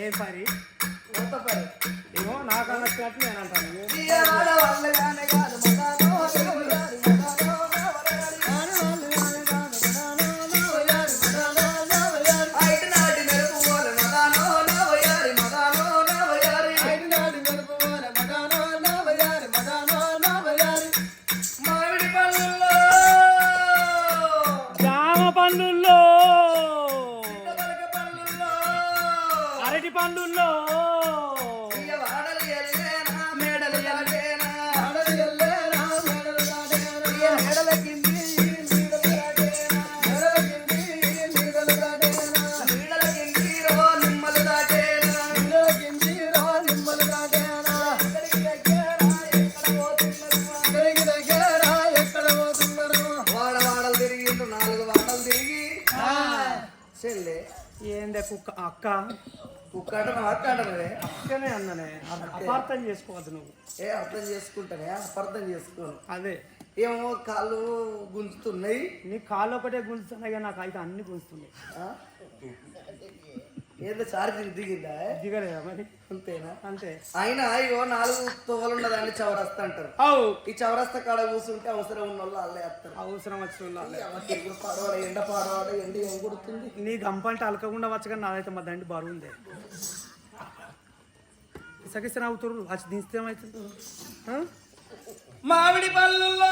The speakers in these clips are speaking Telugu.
ఏ పరి కొత్త పరి ఏమో నాకు అన్నట్టు నేను అంటాను జామ పండుల్లో అరటి పండుల్లో ఏందే కుక్క అక్క కుక్క అంటే నా అక్క అంటానే అక్కనే అన్ననే అపార్థం చేసుకోవద్దు నువ్వు ఏ అర్థం చేసుకుంటానే అపార్థం చేసుకోను అదే ఏమో కాళ్ళు గుంజుతున్నాయి నీ కాళ్ళు ఒకటే గుంజుతున్నాయి కానీ నాకు అయితే అన్ని గుంజుతున్నాయి ఏదో చార్జింగ్ దిగిందా దిగలేదా మరి అంతేనా అంతే అయినా ఇగో 4 తోవలు ఉన్నదాన్ని చౌరస్తా అంటారు ఈ చౌరస్తా కాడ కూర్చుంటే అవసరం ఉన్న వాళ్ళు వాళ్ళే వస్తారు అవసరం వచ్చిన పాడవాడు ఎండ పాడవాడు ఎండ ఏం కొడుతుంది నీ గంపంటే అలకకుండా వచ్చు కానీ నాదైతే మా దండి బరువు ఉంది ఇసకిస్తే నవ్వుతురు వచ్చి దించితే ఏమవుతుంది మామిడి పళ్ళుల్లో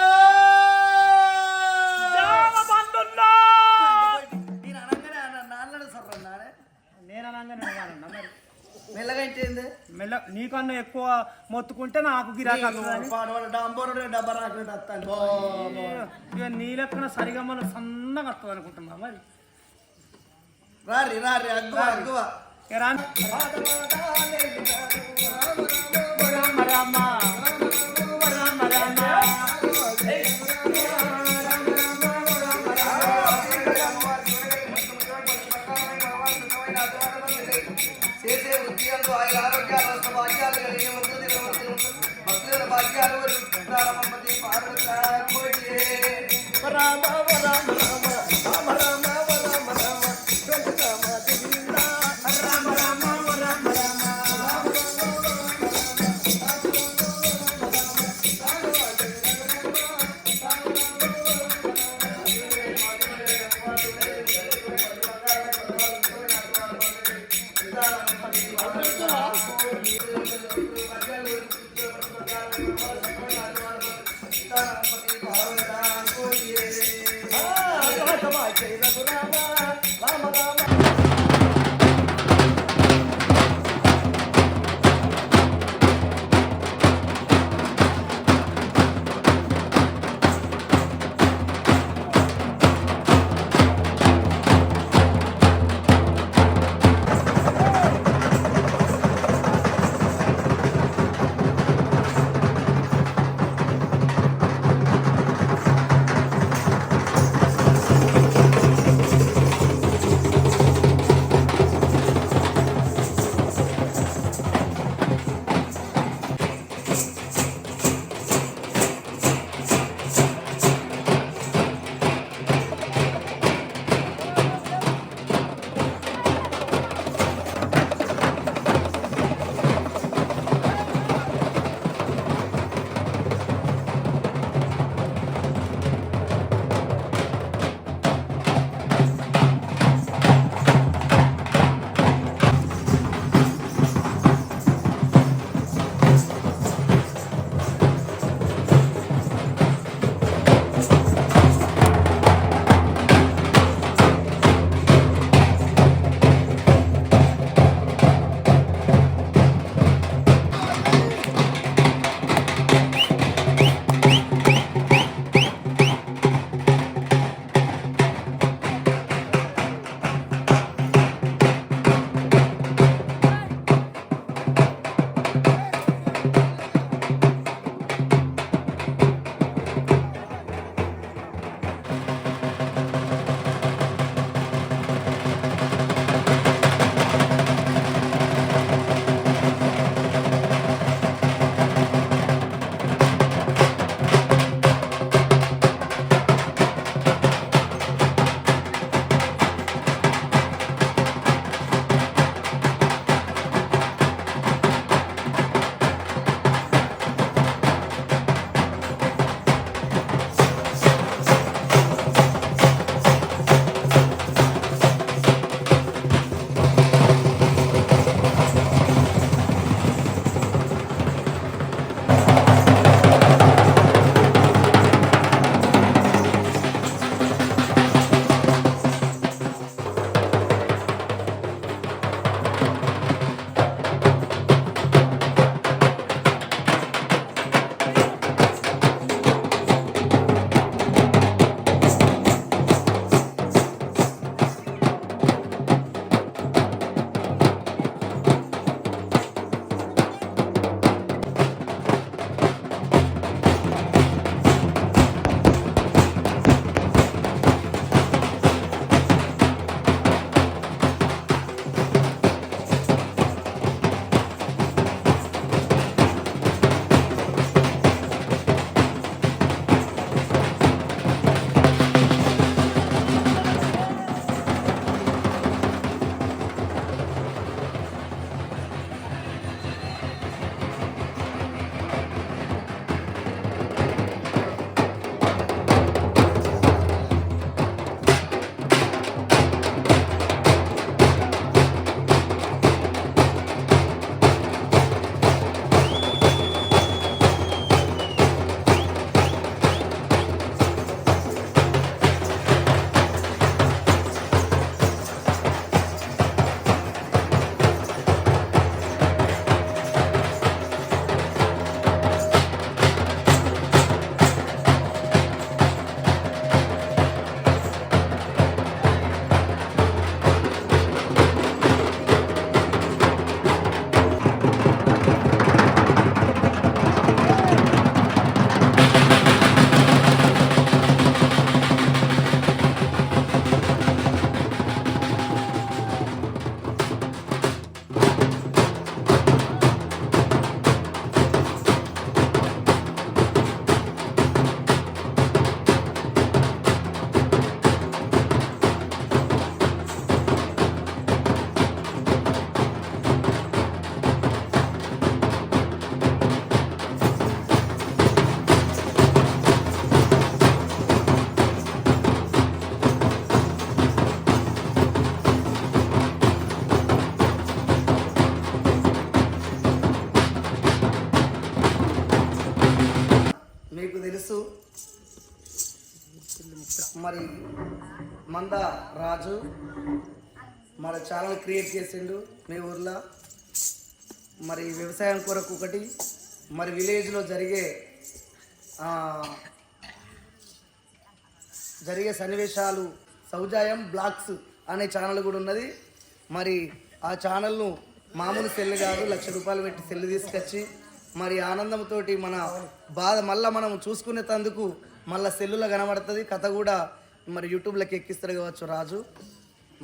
నేను అనగానే మరి మెల్లగా ఏంటి మెల్ల నీకన్నా ఎక్కువ మొత్తుకుంటే నాకు గిరాకాలు ఇక నీ లెక్కన సరిగా మనం సన్నగా వస్తుంది అనుకుంటున్నా మరి రారి రారి అగ్గువ అగ్గువ చేసే ఉద్యోగాలు ఆయన ఆరోగ్యాలు వస్తు భాగ్యాలు కలిగి ఉంటుంది భక్తుల భాగ్యాలు రామపతి పార్వతి రామ రామ రామ రామ రామ రామ తెలుసు. మరి మంద రాజు మన ఛానల్ క్రియేట్ చేసిండు మీ ఊర్లో. మరి వ్యవసాయం కొరకు ఒకటి, మరి విలేజ్లో జరిగే సన్నివేశాలు సౌజాయం బ్లాగ్స్ అనే ఛానల్ కూడా ఉన్నది. మరి ఆ ఛానల్ను మామూలు సెల్ కాదు, ₹1,00,000 పెట్టి సెల్ తీసుకొచ్చి మరి ఆనందంతో మన బాధ మళ్ళీ మనం చూసుకునేందుకు మళ్ళీ సెల్లులో కనబడుతుంది. కథ కూడా మరి యూట్యూబ్లోకి ఎక్కిస్తారు కావచ్చు రాజు.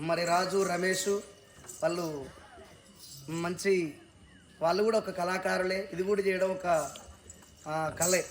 మరి రాజు రమేష్ వాళ్ళు మంచి, వాళ్ళు కూడా ఒక కళాకారులే. ఇది కూడా చేయడం ఒక కళే.